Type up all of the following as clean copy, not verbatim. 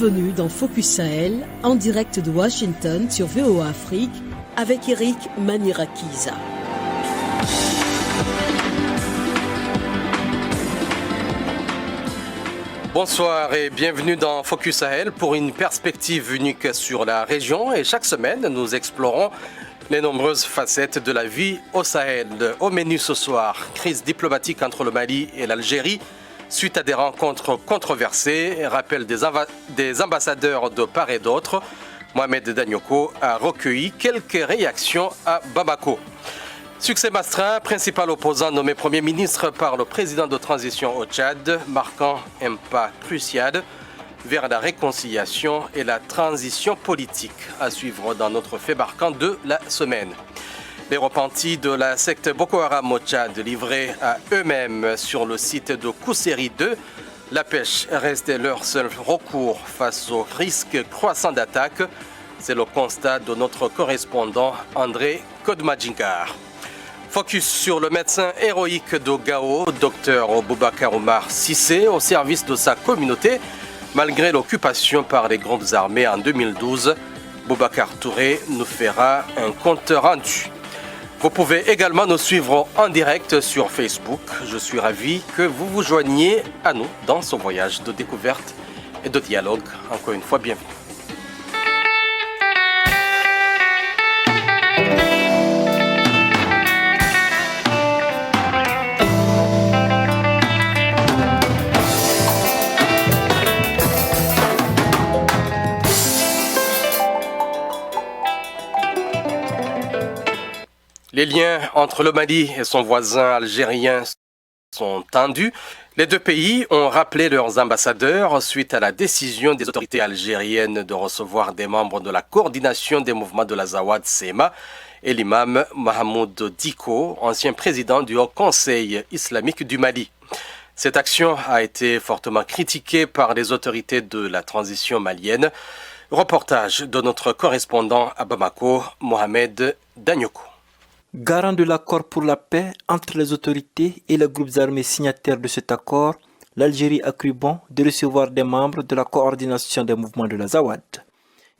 Bienvenue dans Focus Sahel, en direct de Washington sur VOA Afrique, avec Eric Manirakiza. Bonsoir et bienvenue dans Focus Sahel pour une perspective unique sur la région. Et chaque semaine, nous explorons les nombreuses facettes de la vie au Sahel. Au menu ce soir, crise diplomatique entre le Mali et l'Algérie suite à des rencontres controversées, rappel des ambassadeurs de part et d'autre. Mohamed Danyoko a recueilli quelques réactions à Bamako. Succès Mastra, principal opposant nommé Premier ministre par le président de transition au Tchad, marquant un pas crucial vers la réconciliation et la transition politique. À suivre dans notre fait marquant de la semaine. Les repentis de la secte Boko Haram au Tchad livrés à eux-mêmes sur le site de Kousséri 2. La pêche reste leur seul recours face au risque croissant d'attaque. C'est le constat de notre correspondant André Kodmadjinkar. Focus sur le médecin héroïque de Gao, Dr Boubacar Oumar Cissé, au service de sa communauté, malgré l'occupation par les groupes armés en 2012. Boubacar Touré nous fera un compte rendu. Vous pouvez également nous suivre en direct sur Facebook. Je suis ravi que vous vous joigniez à nous dans ce voyage de découverte et de dialogue. Encore une fois, bienvenue. Les liens entre le Mali et son voisin algérien sont tendus. Les deux pays ont rappelé leurs ambassadeurs suite à la décision des autorités algériennes de recevoir des membres de la coordination des mouvements de l'Azawad SEMA et l'imam Mahamoud Diko, ancien président du Haut Conseil islamique du Mali. Cette action a été fortement critiquée par les autorités de la transition malienne. Reportage de notre correspondant à Bamako, Mohamed Danyoko. Garant de l'accord pour la paix entre les autorités et les groupes armés signataires de cet accord, l'Algérie a cru bon de recevoir des membres de la coordination des mouvements de l'Azawad.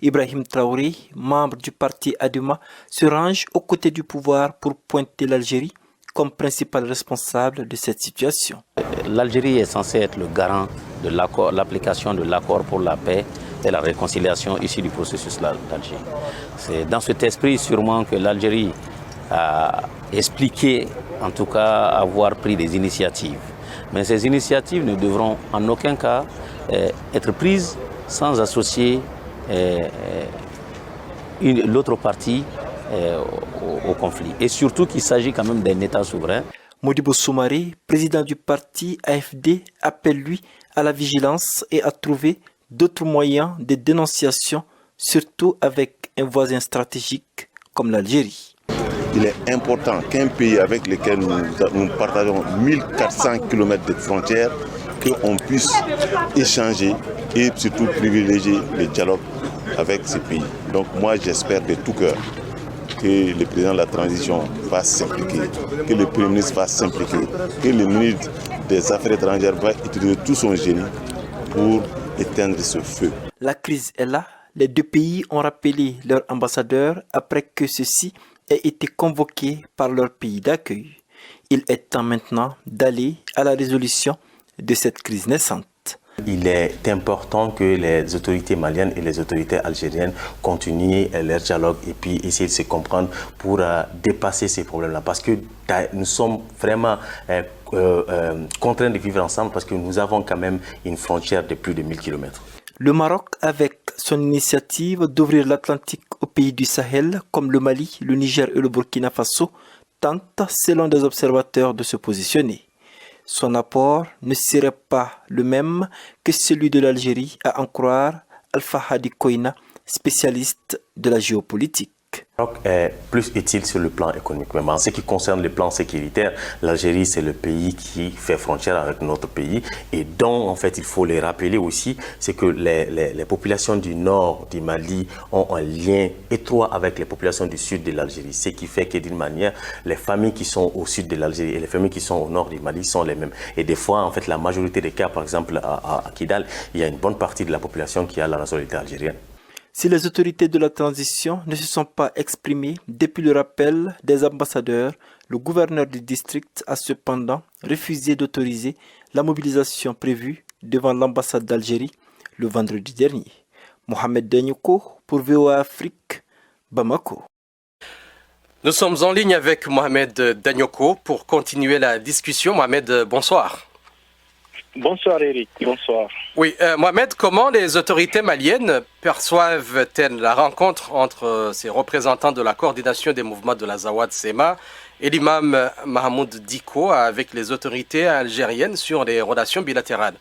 Ibrahim Traoré, membre du parti Aduma, se range aux côtés du pouvoir pour pointer l'Algérie comme principal responsable de cette situation. L'Algérie est censée être le garant de l'application de l'accord pour la paix et la réconciliation issu du processus d'Alger. C'est dans cet esprit sûrement que l'Algérie a expliqué, en tout cas, avoir pris des initiatives. Mais ces initiatives ne devront en aucun cas être prises sans associer l'autre partie au conflit. Et surtout qu'il s'agit quand même d'un État souverain. Modibo Soumaré, président du parti AFD, appelle lui à la vigilance et à trouver d'autres moyens de dénonciation, surtout avec un voisin stratégique comme l'Algérie. Il est important qu'un pays avec lequel nous partageons 1400 km de frontières, qu'on puisse échanger et surtout privilégier le dialogue avec ces pays. Donc moi j'espère de tout cœur que le président de la transition va s'impliquer, que le Premier ministre va s'impliquer, que le ministre des Affaires étrangères va utiliser tout son génie pour éteindre ce feu. La crise est là. Les deux pays ont rappelé leurs ambassadeurs après que ceux-ci aient été convoqués par leur pays d'accueil. Il est temps maintenant d'aller à la résolution de cette crise naissante. Il est important que les autorités maliennes et les autorités algériennes continuent leur dialogue et puis essayer de se comprendre pour dépasser ces problèmes-là. Parce que nous sommes vraiment contraints de vivre ensemble parce que nous avons quand même une frontière de plus de 1000 km. Le Maroc, avec son initiative d'ouvrir l'Atlantique aux pays du Sahel, comme le Mali, le Niger et le Burkina Faso, tente, selon des observateurs, de se positionner. Son apport ne serait pas le même que celui de l'Algérie, à en croire Alpha Hadi Koina, spécialiste de la géopolitique. est plus utile sur le plan économique. Même en ce qui concerne le plan sécuritaire, l'Algérie, c'est le pays qui fait frontière avec notre pays et dont, en fait, il faut les rappeler aussi, c'est que les populations du nord du Mali ont un lien étroit avec les populations du sud de l'Algérie, ce qui fait que d'une manière, les familles qui sont au sud de l'Algérie et les familles qui sont au nord du Mali sont les mêmes. Et des fois, en fait, la majorité des cas, par exemple, à Kidal, il y a une bonne partie de la population qui a la nationalité algérienne. Si les autorités de la transition ne se sont pas exprimées depuis le rappel des ambassadeurs, le gouverneur du district a cependant refusé d'autoriser la mobilisation prévue devant l'ambassade d'Algérie le vendredi dernier. Mohamed Danyoko pour VOA Afrique, Bamako. Nous sommes en ligne avec Mohamed Danyoko pour continuer la discussion. Mohamed, bonsoir. Bonsoir Eric, bonsoir. Oui, Mohamed, comment les autorités maliennes perçoivent-elles la rencontre entre ces représentants de la coordination des mouvements de la Zawad Sema et l'imam Mahmoud Dicko avec les autorités algériennes sur les relations bilatérales?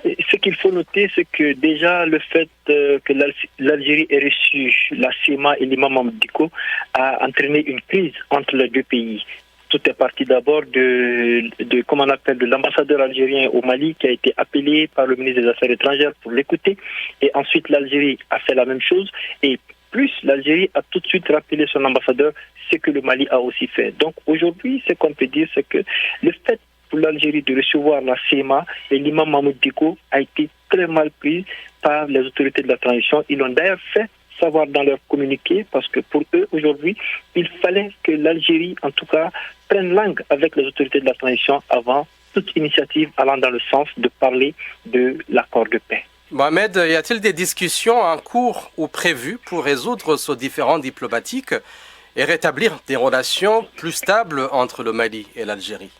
Ce qu'il faut noter, c'est que déjà le fait que l'Algérie ait reçu la SEMA et l'imam Mahmoud Dicko a entraîné une crise entre les deux pays. Tout est parti d'abord de l'ambassadeur algérien au Mali qui a été appelé par le ministre des Affaires étrangères pour l'écouter. Et ensuite, l'Algérie a fait la même chose. Et plus l'Algérie a tout de suite rappelé son ambassadeur, ce que le Mali a aussi fait. Donc aujourd'hui, ce qu'on peut dire, c'est que le fait pour l'Algérie de recevoir la CMA et l'imam Mahmoud Dicko a été très mal pris par les autorités de la transition. Ils l'ont d'ailleurs fait savoir dans leur communiqué, parce que pour eux, aujourd'hui, il fallait que l'Algérie, en tout cas, prenne langue avec les autorités de la transition avant toute initiative allant dans le sens de parler de l'accord de paix. Mohamed, y a-t-il des discussions en cours ou prévues pour résoudre ce différend diplomatique et rétablir des relations plus stables entre le Mali et l'Algérie?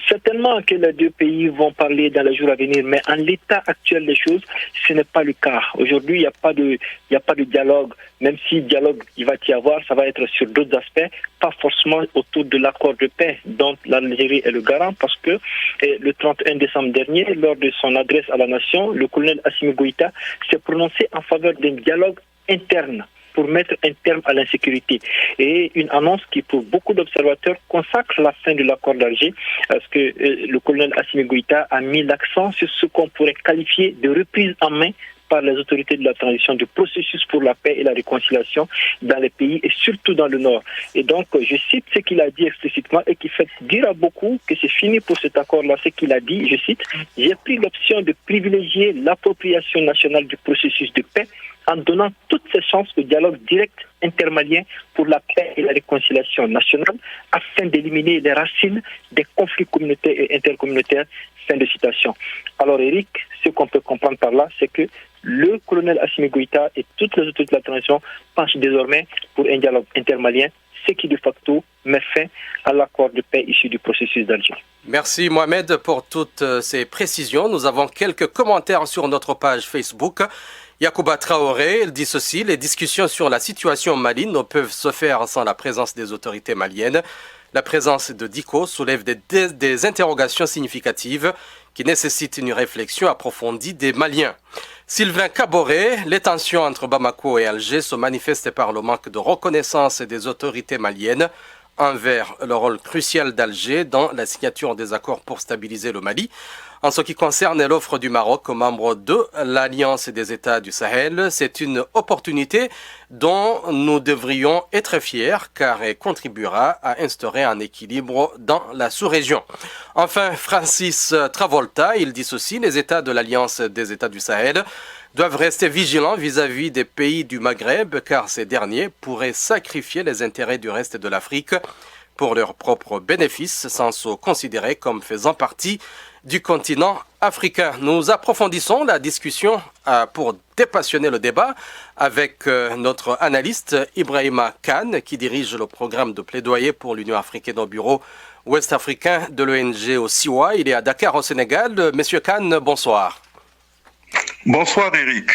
Certainement que les deux pays vont parler dans les jours à venir, mais en l'état actuel des choses, ce n'est pas le cas. Aujourd'hui, il n'y a pas de dialogue. Même si dialogue il va y avoir, ça va être sur d'autres aspects, pas forcément autour de l'accord de paix dont l'Algérie est le garant, parce que le 31 décembre dernier, lors de son adresse à la nation, le colonel Assimi Goïta s'est prononcé en faveur d'un dialogue interne pour mettre un terme à l'insécurité. Et une annonce qui, pour beaucoup d'observateurs, consacre la fin de l'accord d'Alger, parce que le colonel Assimi Goïta a mis l'accent sur ce qu'on pourrait qualifier de reprise en main par les autorités de la transition du processus pour la paix et la réconciliation dans les pays et surtout dans le Nord. Et donc, je cite ce qu'il a dit explicitement et qui fait dire à beaucoup que c'est fini pour cet accord-là. Ce qu'il a dit, je cite, « J'ai pris l'option de privilégier l'appropriation nationale du processus de paix en donnant toutes ses chances au dialogue direct intermalien pour la paix et la réconciliation nationale afin d'éliminer les racines des conflits communautaires et intercommunautaires. » Fin de citation. Alors Eric, ce qu'on peut comprendre par là, c'est que le colonel Assimi Goïta et toutes les autorités de la transition penchent désormais pour un dialogue intermalien, ce qui de facto met fin à l'accord de paix issu du processus d'Alger. Merci Mohamed pour toutes ces précisions. Nous avons quelques commentaires sur notre page Facebook. Yacouba Traoré, il dit ceci: les discussions sur la situation au Mali ne peuvent se faire sans la présence des autorités maliennes. La présence de Dicko soulève des interrogations significatives qui nécessitent une réflexion approfondie des Maliens. Sylvain Caboret, les tensions entre Bamako et Alger se manifestent par le manque de reconnaissance des autorités maliennes envers le rôle crucial d'Alger dans la signature des accords pour stabiliser le Mali. En ce qui concerne l'offre du Maroc, membre de l'Alliance des États du Sahel, c'est une opportunité dont nous devrions être fiers car elle contribuera à instaurer un équilibre dans la sous-région. Enfin, Francis Travolta, il dit ceci: les États de l'Alliance des États du Sahel doivent rester vigilants vis-à-vis des pays du Maghreb car ces derniers pourraient sacrifier les intérêts du reste de l'Afrique pour leurs propres bénéfices sans se considérer comme faisant partie du continent africain. Nous approfondissons la discussion pour dépassionner le débat avec notre analyste Ibrahima Khan qui dirige le programme de plaidoyer pour l'Union africaine au bureau ouest-africain de l'ONG au Siwa. Il est à Dakar au Sénégal. Monsieur Khan, bonsoir. Bonsoir Eric.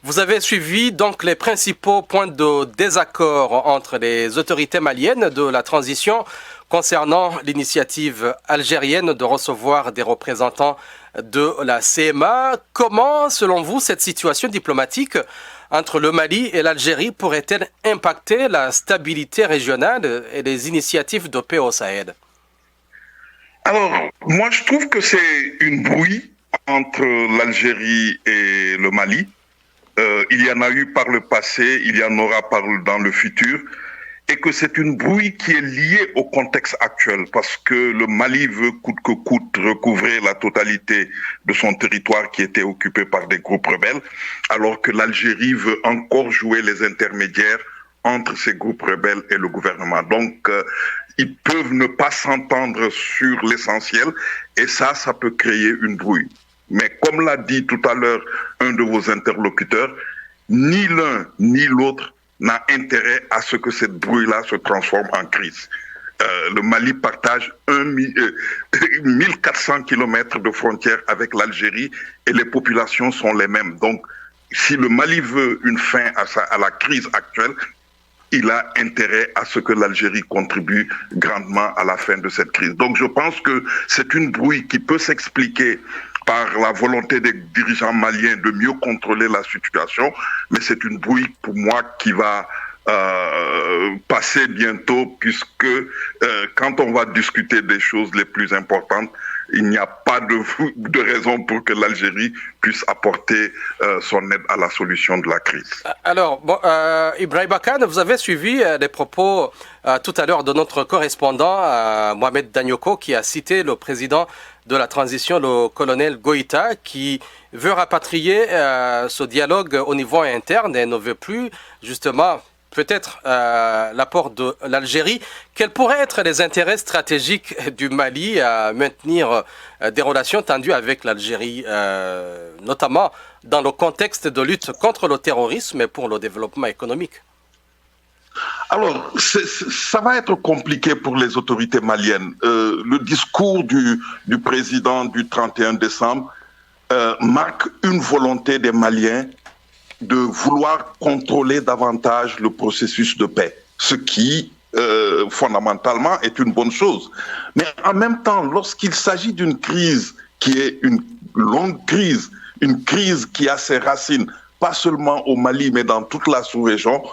Vous avez suivi donc les principaux points de désaccord entre les autorités maliennes de la transition concernant l'initiative algérienne de recevoir des représentants de la CMA. Comment, selon vous, cette situation diplomatique entre le Mali et l'Algérie pourrait-elle impacter la stabilité régionale et les initiatives de paix au Sahel? Alors, moi, je trouve que c'est une brouille entre l'Algérie et le Mali. Il y en a eu par le passé, il y en aura dans le futur, et que c'est une brouille qui est liée au contexte actuel, parce que le Mali veut coûte que coûte recouvrir la totalité de son territoire qui était occupé par des groupes rebelles, alors que l'Algérie veut encore jouer les intermédiaires entre ces groupes rebelles et le gouvernement. Donc, ils peuvent ne pas s'entendre sur l'essentiel, et ça peut créer une brouille. Mais comme l'a dit tout à l'heure un de vos interlocuteurs, ni l'un ni l'autre n'a intérêt à ce que cette brouille-là se transforme en crise. Le Mali partage 1400 km de frontières avec l'Algérie et les populations sont les mêmes. Donc, si le Mali veut une fin à la crise actuelle, il a intérêt à ce que l'Algérie contribue grandement à la fin de cette crise. Donc je pense que c'est une brouille qui peut s'expliquer par la volonté des dirigeants maliens de mieux contrôler la situation, mais c'est une brouille pour moi qui va passer bientôt, puisque quand on va discuter des choses les plus importantes, il n'y a pas de raison pour que l'Algérie puisse apporter son aide à la solution de la crise. Alors, Ibrahim Kane, vous avez suivi les propos tout à l'heure de notre correspondant Mohamed Danyoko, qui a cité le président de la transition, le colonel Goïta, qui veut rapatrier ce dialogue au niveau interne et ne veut plus justement peut-être l'apport de l'Algérie. Quels pourraient être les intérêts stratégiques du Mali à maintenir des relations tendues avec l'Algérie, notamment dans le contexte de lutte contre le terrorisme et pour le développement économique? Alors, ça va être compliqué pour les autorités maliennes. Le discours du président du 31 décembre marque une volonté des Maliens de vouloir contrôler davantage le processus de paix, ce qui, fondamentalement, est une bonne chose. Mais en même temps, lorsqu'il s'agit d'une crise qui est une longue crise, une crise qui a ses racines, pas seulement au Mali, mais dans toute la sous-région,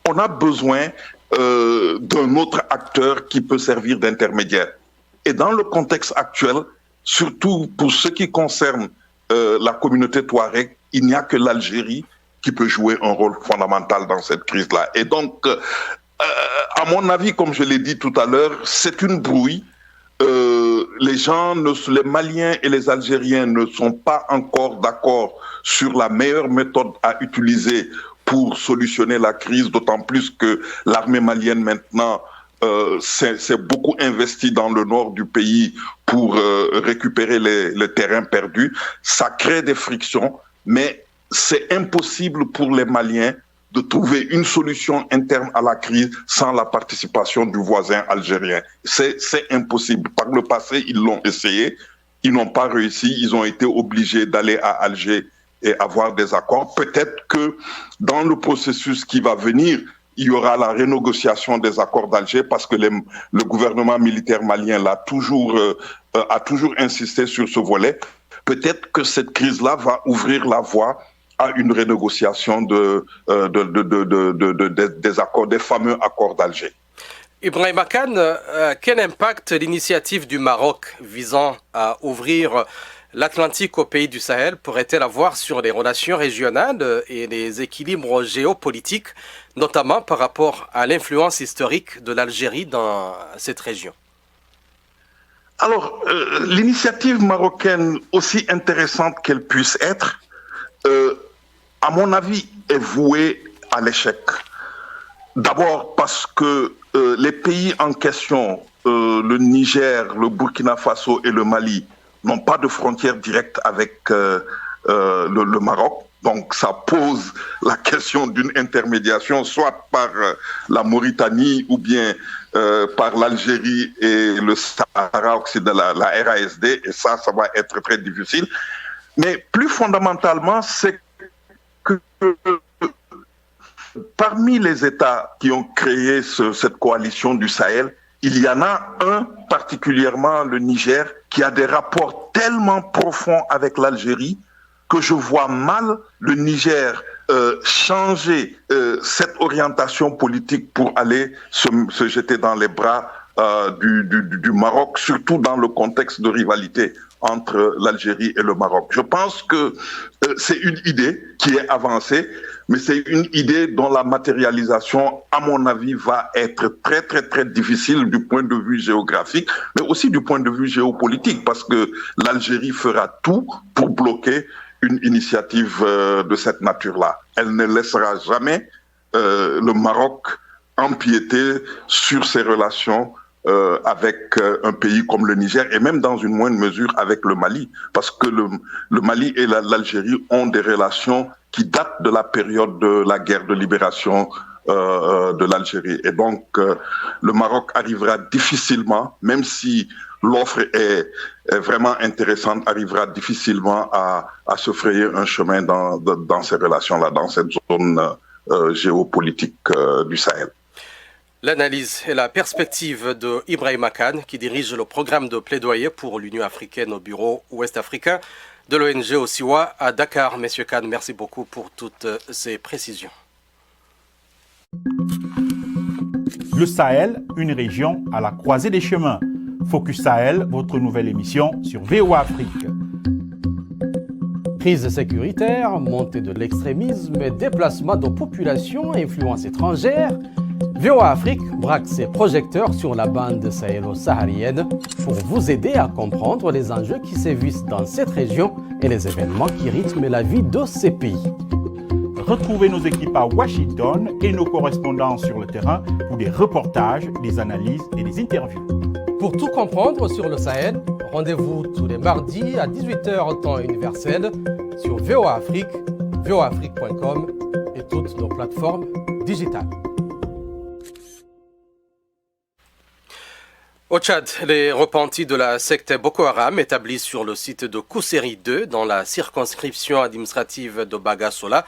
on a besoin d'un autre acteur qui peut servir d'intermédiaire. Et dans le contexte actuel, surtout pour ce qui concerne la communauté touareg, il n'y a que l'Algérie qui peut jouer un rôle fondamental dans cette crise-là. Et donc, à mon avis, comme je l'ai dit tout à l'heure, c'est une brouille. Les Maliens et les Algériens ne sont pas encore d'accord sur la meilleure méthode à utiliser pour solutionner la crise, d'autant plus que l'armée malienne maintenant s'est beaucoup investie dans le nord du pays pour récupérer les terrains perdus. Ça crée des frictions, mais c'est impossible pour les Maliens de trouver une solution interne à la crise sans la participation du voisin algérien. C'est impossible. Par le passé, ils l'ont essayé, ils n'ont pas réussi, ils ont été obligés d'aller à Alger et avoir des accords. Peut-être que dans le processus qui va venir, il y aura la renégociation des accords d'Alger parce que le gouvernement militaire malien a toujours insisté sur ce volet. Peut-être que cette crise-là va ouvrir la voie à une renégociation des accords, des fameux accords d'Alger. Ibrahim Kane, quel impact l'initiative du Maroc visant à ouvrir l'Atlantique aux pays du Sahel pourrait-elle avoir sur les relations régionales et les équilibres géopolitiques, notamment par rapport à l'influence historique de l'Algérie dans cette région? Alors, l'initiative marocaine, aussi intéressante qu'elle puisse être, à mon avis, est vouée à l'échec. D'abord parce que les pays en question, le Niger, le Burkina Faso et le Mali, n'ont pas de frontière directe avec le Maroc. Donc ça pose la question d'une intermédiation, soit par la Mauritanie ou bien par l'Algérie et le Sahara occidental, la RASD, et ça va être très difficile. Mais plus fondamentalement, c'est que parmi les États qui ont créé cette coalition du Sahel, il y en a un, particulièrement le Niger, qui a des rapports tellement profonds avec l'Algérie que je vois mal le Niger changer cette orientation politique pour aller se jeter dans les bras du Maroc, surtout dans le contexte de rivalité entre l'Algérie et le Maroc. Je pense que c'est une idée qui est avancée, mais c'est une idée dont la matérialisation, à mon avis, va être très, très, très difficile du point de vue géographique, mais aussi du point de vue géopolitique, parce que l'Algérie fera tout pour bloquer une initiative de cette nature-là. Elle ne laissera jamais le Maroc empiéter sur ses relations avec un pays comme le Niger et même dans une moindre mesure avec le Mali, parce que le Mali et l'Algérie ont des relations qui datent de la période de la guerre de libération de l'Algérie. Et donc, le Maroc arrivera difficilement, même si l'offre est vraiment intéressante, arrivera difficilement à se frayer un chemin dans ces relations-là, dans cette zone géopolitique du Sahel. L'analyse et la perspective de Ibrahima Kane, qui dirige le programme de plaidoyer pour l'Union africaine au bureau ouest-africain de l'ONG Osiwa à Dakar. Monsieur Kane, merci beaucoup pour toutes ces précisions. Le Sahel, une région à la croisée des chemins. Focus Sahel, votre nouvelle émission sur VOA Afrique. Crise sécuritaire, montée de l'extrémisme et déplacement de populations à influence étrangère, VOA Afrique braque ses projecteurs sur la bande sahélo-saharienne pour vous aider à comprendre les enjeux qui sévissent dans cette région et les événements qui rythment la vie de ces pays. Retrouvez nos équipes à Washington et nos correspondants sur le terrain pour des reportages, des analyses et des interviews. Pour tout comprendre sur le Sahel, rendez-vous tous les mardis à 18h temps universel sur VOA Afrique, voaafrique.com et toutes nos plateformes digitales. Au Tchad, les repentis de la secte Boko Haram établis sur le site de Kousséri 2 dans la circonscription administrative de Bagasola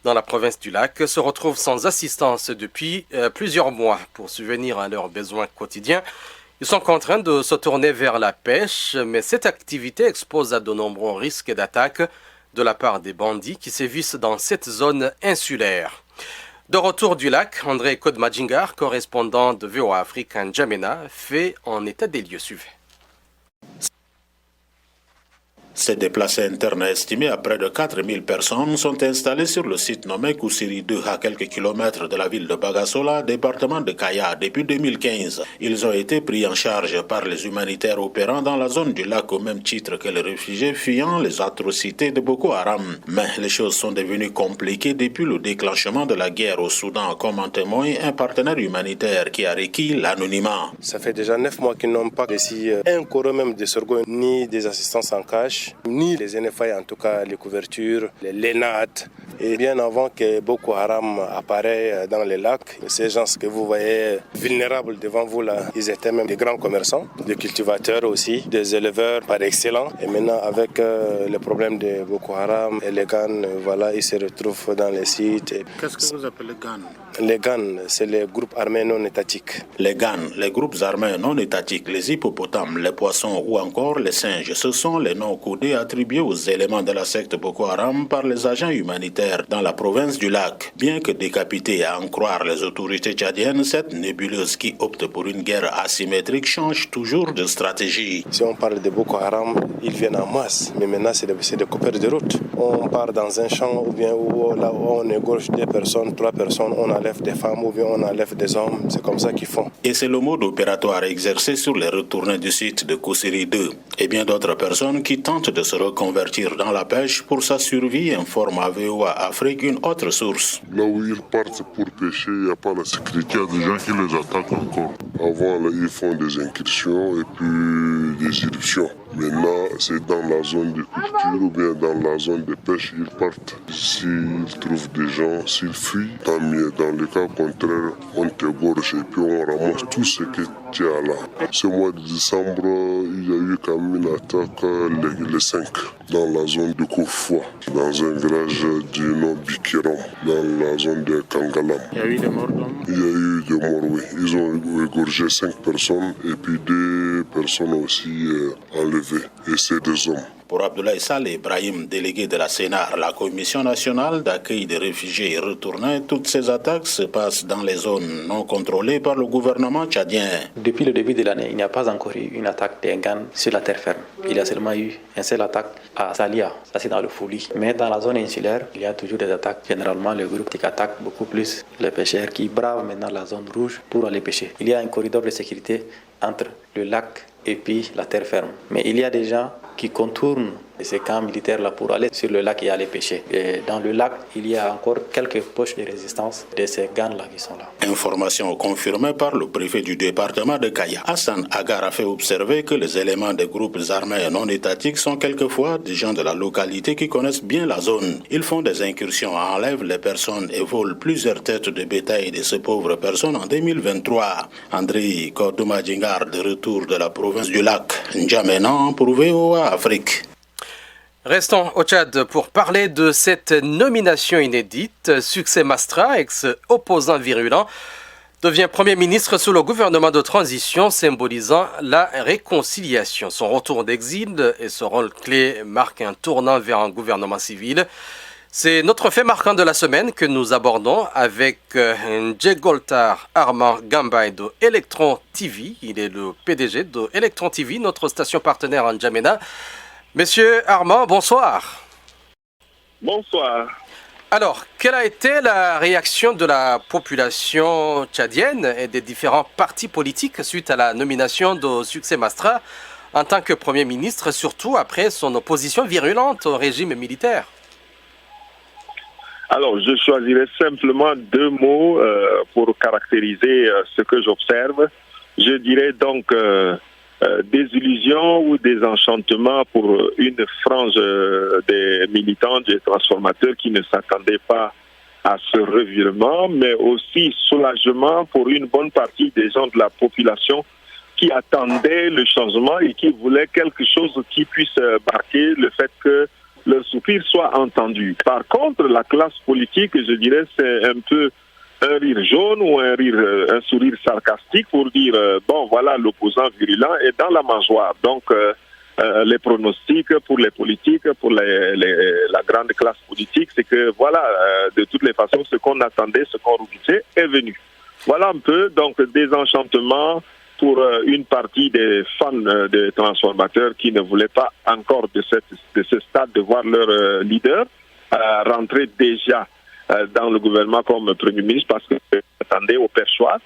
dans la province du Lac se retrouvent sans assistance depuis plusieurs mois. Pour subvenir à leurs besoins quotidiens, ils sont contraints de se tourner vers la pêche, mais cette activité expose à de nombreux risques d'attaque de la part des bandits qui sévissent dans cette zone insulaire. De retour du lac, André Kodmadjingar, correspondant de VOA Afrique en N'Djamena, fait en état des lieux suivants. Ces déplacés internes estimés à près de 4000 personnes sont installés sur le site nommé Kousséri 2 à quelques kilomètres de la ville de Bagasola, département de Kaya, depuis 2015. Ils ont été pris en charge par les humanitaires opérant dans la zone du lac au même titre que les réfugiés fuyant les atrocités de Boko Haram. Mais les choses sont devenues compliquées depuis le déclenchement de la guerre au Soudan, comme en témoigne un partenaire humanitaire qui a requis l'anonymat. Ça fait déjà 9 mois qu'ils n'ont pas reçu un euro même de sorgho, ni des assistances en cash, ni les NFA, en tout cas les couvertures, les LENAT. Et bien avant que Boko Haram apparaisse dans les lacs, ces gens que vous voyez vulnérables devant vous là, ils étaient même des grands commerçants, des cultivateurs aussi, des éleveurs par excellence. Et maintenant avec le problème de Boko Haram et les GAN, voilà, ils se retrouvent dans les sites. Qu'est-ce que vous appelez GAN? Les GAN, c'est les groupes armés non étatiques. Les GAN, les groupes armés non étatiques, les hippopotames, les poissons ou encore les singes, ce sont les noms codés attribués aux éléments de la secte Boko Haram par les agents humanitaires dans la province du lac. Bien que décapitée à en croire les autorités tchadiennes, cette nébuleuse qui opte pour une guerre asymétrique change toujours de stratégie. Si on parle de Boko Haram, ils viennent en masse, mais maintenant c'est des coupeurs de route. On part dans un champ ou bien là où on égorge 2 personnes, 3 personnes, on enlève des femmes ou bien on enlève des hommes, c'est comme ça qu'ils font. Et c'est le mode opératoire exercé sur les retournés du site de Kousséri 2 et bien d'autres personnes qui tentent de se reconvertir dans la pêche pour sa survie, informe à VOA Afrique une autre source. Là où ils partent pour pêcher, il n'y a pas la sécurité, il y a des gens qui les attaquent encore. Avant, là, ils font des incursions et puis des irruptions. Maintenant, c'est dans la zone de culture ou bien dans la zone de pêche, ils partent. S'ils trouvent des gens, s'ils fuient, tant mieux. Dans le cas contraire, on t'égorge et puis on ramasse tout ce que tu as là. Ce mois de décembre, il y a eu quand même une attaque le 5 dans la zone de Koufoua, dans un village du nom Bikiram, dans la zone de Kangalam. Il y a eu des morts d'hommes? Il y a eu des morts, oui. Ils ont égorgé 5 personnes et puis 2 personnes aussi enlevées. Et c'est des hommes. Pour Abdoulaye Saleh Ibrahim, délégué de la CNAR, la Commission nationale d'accueil des réfugiés et retournés, toutes ces attaques se passent dans les zones non contrôlées par le gouvernement tchadien. Depuis le début de l'année, il n'y a pas encore eu une attaque des GAN sur la terre ferme. Il y a seulement eu une seule attaque à Salia, ça c'est dans le Fouli. Mais dans la zone insulaire, il y a toujours des attaques. Généralement, le groupe qui attaque beaucoup plus les pêcheurs qui bravent maintenant la zone rouge pour aller pêcher. Il y a un corridor de sécurité entre le lac et puis la terre ferme. Mais il y a des gens qui contournent ces camps militaires-là pour aller sur le lac et aller pêcher. Et dans le lac, il y a encore quelques poches de résistance de ces GAN-là qui sont là. Information confirmée par le préfet du département de Kaya. Hassan Agar a fait observer que les éléments des groupes armés non étatiques sont quelquefois des gens de la localité qui connaissent bien la zone. Ils font des incursions, enlèvent les personnes et volent plusieurs têtes de bétail de ces pauvres personnes en 2023. André Kordouma Djingar, de retour de la province du lac N'Djamena pour VOA Afrique. Restons au Tchad pour parler de cette nomination inédite. Succès Mastra, ex-opposant virulent, devient Premier ministre sous le gouvernement de transition, symbolisant la réconciliation. Son retour d'exil et son rôle clé marquent un tournant vers un gouvernement civil. C'est notre fait marquant de la semaine que nous abordons avec Ndjegoltar Armand Gambay de Electron TV. Il est le PDG de Electron TV, notre station partenaire en N'Djamena. Monsieur Armand, bonsoir. Bonsoir. Alors, quelle a été la réaction de la population tchadienne et des différents partis politiques suite à la nomination de Succès Mastra en tant que Premier ministre, surtout après son opposition virulente au régime militaire? Alors, je choisirais simplement deux mots pour caractériser ce que j'observe. Je dirais donc désillusion ou désenchantement pour une frange des militants, des transformateurs qui ne s'attendaient pas à ce revirement, mais aussi soulagement pour une bonne partie des gens de la population qui attendaient le changement et qui voulaient quelque chose qui puisse marquer le fait que leur soupir soit entendu. Par contre, la classe politique, je dirais, c'est un peu un rire jaune ou un sourire sarcastique pour dire bon voilà, l'opposant virulent est dans la mangeoire. Donc les pronostics pour les politiques, pour la grande classe politique, c'est que voilà, de toutes les façons, ce qu'on attendait, ce qu'on redoutait est venu. Voilà un peu donc désenchantement pour une partie des fans des transformateurs qui ne voulaient pas encore de ce stade de voir leur leader rentrer déjà dans le gouvernement comme Premier ministre parce que attendait au perchoir.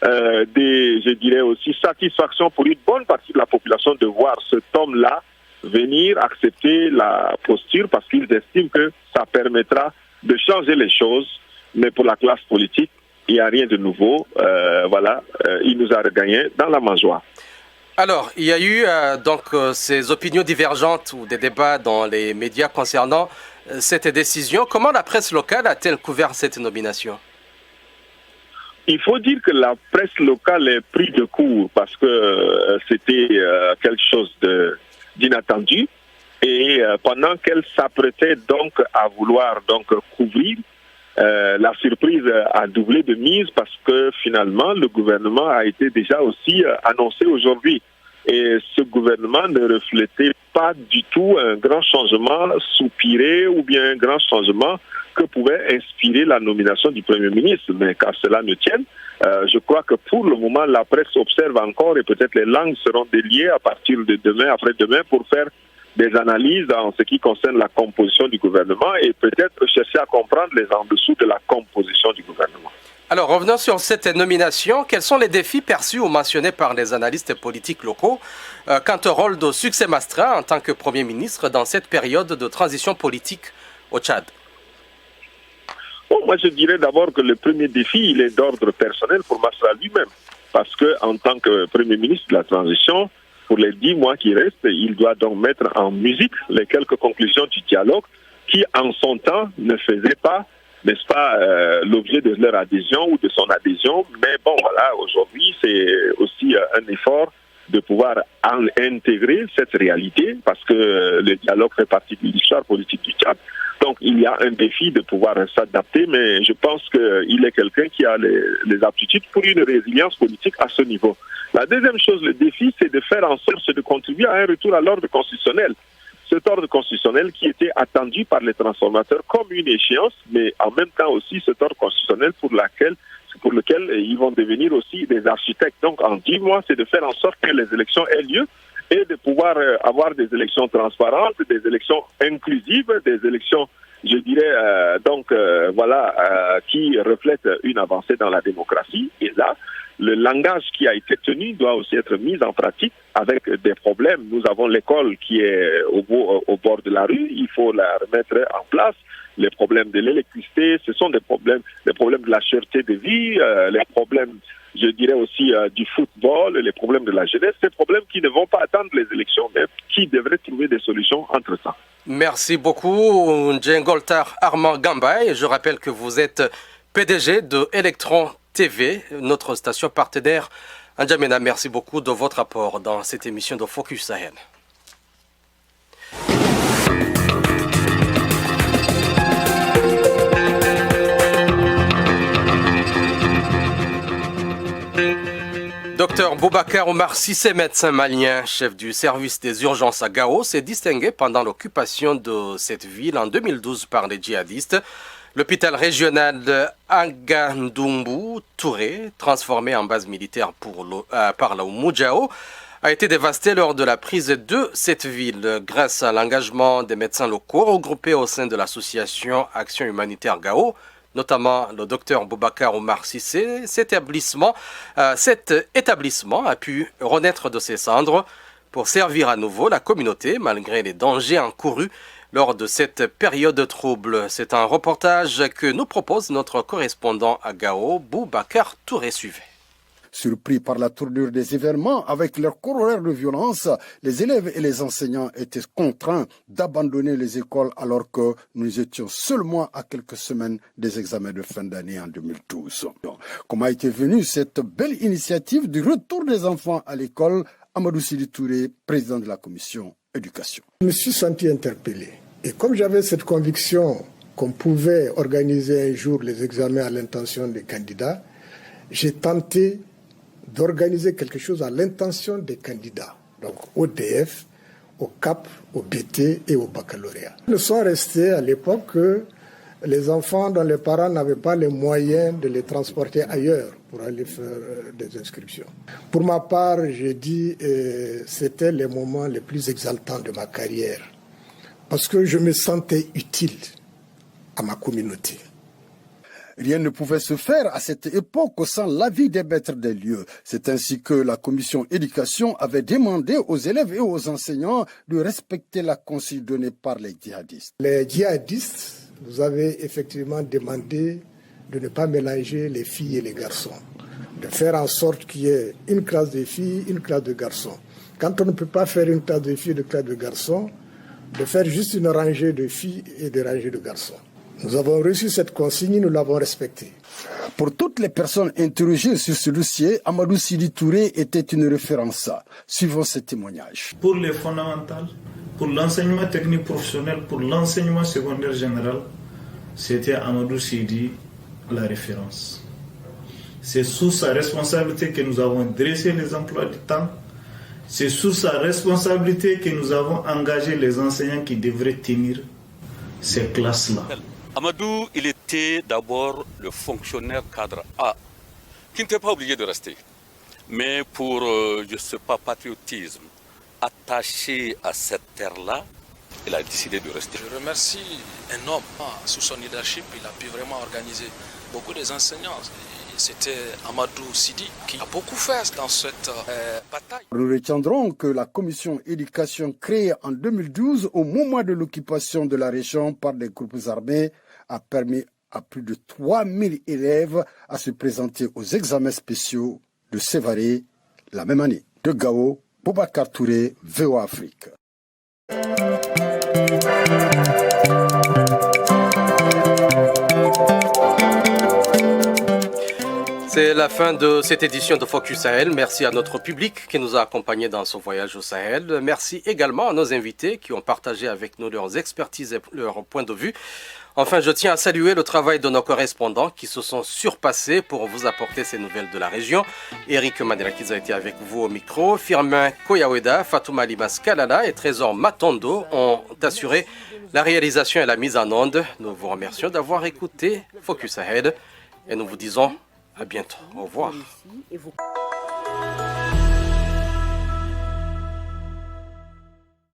Je dirais aussi satisfaction pour une bonne partie de la population de voir cet homme-là venir accepter la posture parce qu'ils estiment que ça permettra de changer les choses, mais pour la classe politique, il n'y a rien de nouveau. Il nous a regagné dans la mangeoire. Alors, il y a eu ces opinions divergentes ou des débats dans les médias concernant cette décision. Comment la presse locale a-t-elle couvert cette nomination? Il faut dire que la presse locale est prise de court parce que c'était quelque chose d'inattendu. Et pendant qu'elle s'apprêtait donc à vouloir couvrir, la surprise a doublé de mise parce que finalement le gouvernement a été déjà aussi annoncé aujourd'hui. Et ce gouvernement ne reflétait pas du tout un grand changement soupiré ou bien un grand changement que pouvait inspirer la nomination du Premier ministre. Mais qu'à cela ne tienne, je crois que pour le moment, la presse observe encore et peut-être les langues seront déliées à partir de demain, après-demain, pour faire des analyses en ce qui concerne la composition du gouvernement et peut-être chercher à comprendre les en-dessous de la composition du gouvernement. Alors, revenons sur cette nomination. Quels sont les défis perçus ou mentionnés par les analystes politiques locaux quant au rôle de Succès Mastra en tant que Premier ministre dans cette période de transition politique au Tchad? Bon, moi, je dirais d'abord que le premier défi, il est d'ordre personnel pour Mastra lui-même. Parce qu'en tant que Premier ministre de la transition, pour les 10 mois qui restent, il doit donc mettre en musique les quelques conclusions du dialogue qui, en son temps, ne faisaient pas, n'est-ce pas, l'objet de leur adhésion ou de son adhésion. Mais bon, voilà, aujourd'hui, c'est aussi un effort de pouvoir intégrer cette réalité parce que le dialogue fait partie de l'histoire politique du Tchad. Donc, il y a un défi de pouvoir s'adapter, mais je pense qu'il est quelqu'un qui a les aptitudes pour une résilience politique à ce niveau. La deuxième chose, le défi, c'est de faire en sorte de contribuer à un retour à l'ordre constitutionnel. cet ordre constitutionnel qui était attendu par les transformateurs comme une échéance, mais en même temps aussi cet ordre constitutionnel pour lequel ils vont devenir aussi des architectes. Donc en 10 mois, c'est de faire en sorte que les élections aient lieu et de pouvoir avoir des élections transparentes, des élections inclusives, des élections, je dirais, qui reflètent une avancée dans la démocratie. Et là, le langage qui a été tenu doit aussi être mis en pratique avec des problèmes. Nous avons l'école qui est au bord de la rue, il faut la remettre en place. Les problèmes de l'électricité, ce sont les problèmes de la cherté de vie, les problèmes, je dirais aussi, du football, les problèmes de la jeunesse, ces problèmes qui ne vont pas attendre les élections, mais qui devraient trouver des solutions entre ça. Merci beaucoup, Djengoltar Armand Gambay. Je rappelle que vous êtes PDG de Electron TV, notre station partenaire. N'Djamena, merci beaucoup de votre apport dans cette émission de Focus Sahel. Docteur Boubacar Omar Sissé, médecin malien, chef du service des urgences à Gao, s'est distingué pendant l'occupation de cette ville en 2012 par les djihadistes. L'hôpital régional de Angandumbu Touré, transformé en base militaire par la Moudjao, a été dévasté lors de la prise de cette ville. Grâce à l'engagement des médecins locaux regroupés au sein de l'association Action Humanitaire Gao, notamment le docteur Boubacar Omar Sissé, cet établissement a pu renaître de ses cendres pour servir à nouveau la communauté malgré les dangers encourus lors de cette période trouble. C'est un reportage que nous propose notre correspondant à Gao, Boubacar Touré. Suivez. Surpris par la tournure des événements avec leur corollaire de violence, les élèves et les enseignants étaient contraints d'abandonner les écoles alors que nous étions seulement à quelques semaines des examens de fin d'année en 2012. Comment était venue cette belle initiative du retour des enfants à l'école? Amadou Sidi Touré, président de la commission éducation. Je me suis senti interpellé. Et comme j'avais cette conviction qu'on pouvait organiser un jour les examens à l'intention des candidats, j'ai tenté d'organiser quelque chose à l'intention des candidats, donc au DF, au CAP, au BT et au baccalauréat. Ils sont restés à l'époque que les enfants dont les parents n'avaient pas les moyens de les transporter ailleurs pour aller faire des inscriptions. Pour ma part, j'ai dit que c'était les moments les plus exaltants de ma carrière parce que je me sentais utile à ma communauté. Rien ne pouvait se faire à cette époque sans l'avis des maîtres des lieux. C'est ainsi que la commission éducation avait demandé aux élèves et aux enseignants de respecter la consigne donnée par les djihadistes. Les djihadistes nous avaient effectivement demandé de ne pas mélanger les filles et les garçons, de faire en sorte qu'il y ait une classe de filles, une classe de garçons. Quand on ne peut pas faire une classe de filles et une classe de garçons, de faire juste une rangée de filles et des rangées de garçons. Nous avons reçu cette consigne, nous l'avons respectée. Pour toutes les personnes interrogées sur ce dossier, Amadou Sidi Touré était une référence. Suivons ce témoignage. Pour les fondamentales, pour l'enseignement technique professionnel, pour l'enseignement secondaire général, c'était Amadou Sidi la référence. C'est sous sa responsabilité que nous avons dressé les emplois du temps. C'est sous sa responsabilité que nous avons engagé les enseignants qui devraient tenir ces classes-là. Amadou, il était d'abord le fonctionnaire cadre A, qui n'était pas obligé de rester. Mais pour, je ne sais pas, patriotisme, attaché à cette terre-là, il a décidé de rester. Je remercie un homme, sous son leadership, il a pu vraiment organiser beaucoup des enseignants. C'était Amadou Sidi qui a beaucoup fait dans cette bataille. Nous retiendrons que la commission éducation créée en 2012 au moment de l'occupation de la région par des groupes armés a permis à plus de 3000 élèves à se présenter aux examens spéciaux de Sévaré la même année. De Gao, Boubacar Touré, VOA Afrique. C'est la fin de cette édition de Focus Sahel. Merci à notre public qui nous a accompagnés dans ce voyage au Sahel. Merci également à nos invités qui ont partagé avec nous leurs expertises et leurs points de vue. Enfin, je tiens à saluer le travail de nos correspondants qui se sont surpassés pour vous apporter ces nouvelles de la région. Eric Maniraki a été avec vous au micro. Firmin Koyaweda, Fatouma Limas Kalala et Trésor Matondo ont assuré la réalisation et la mise en onde. Nous vous remercions d'avoir écouté Focus Sahel et nous vous disons à bientôt. Au revoir.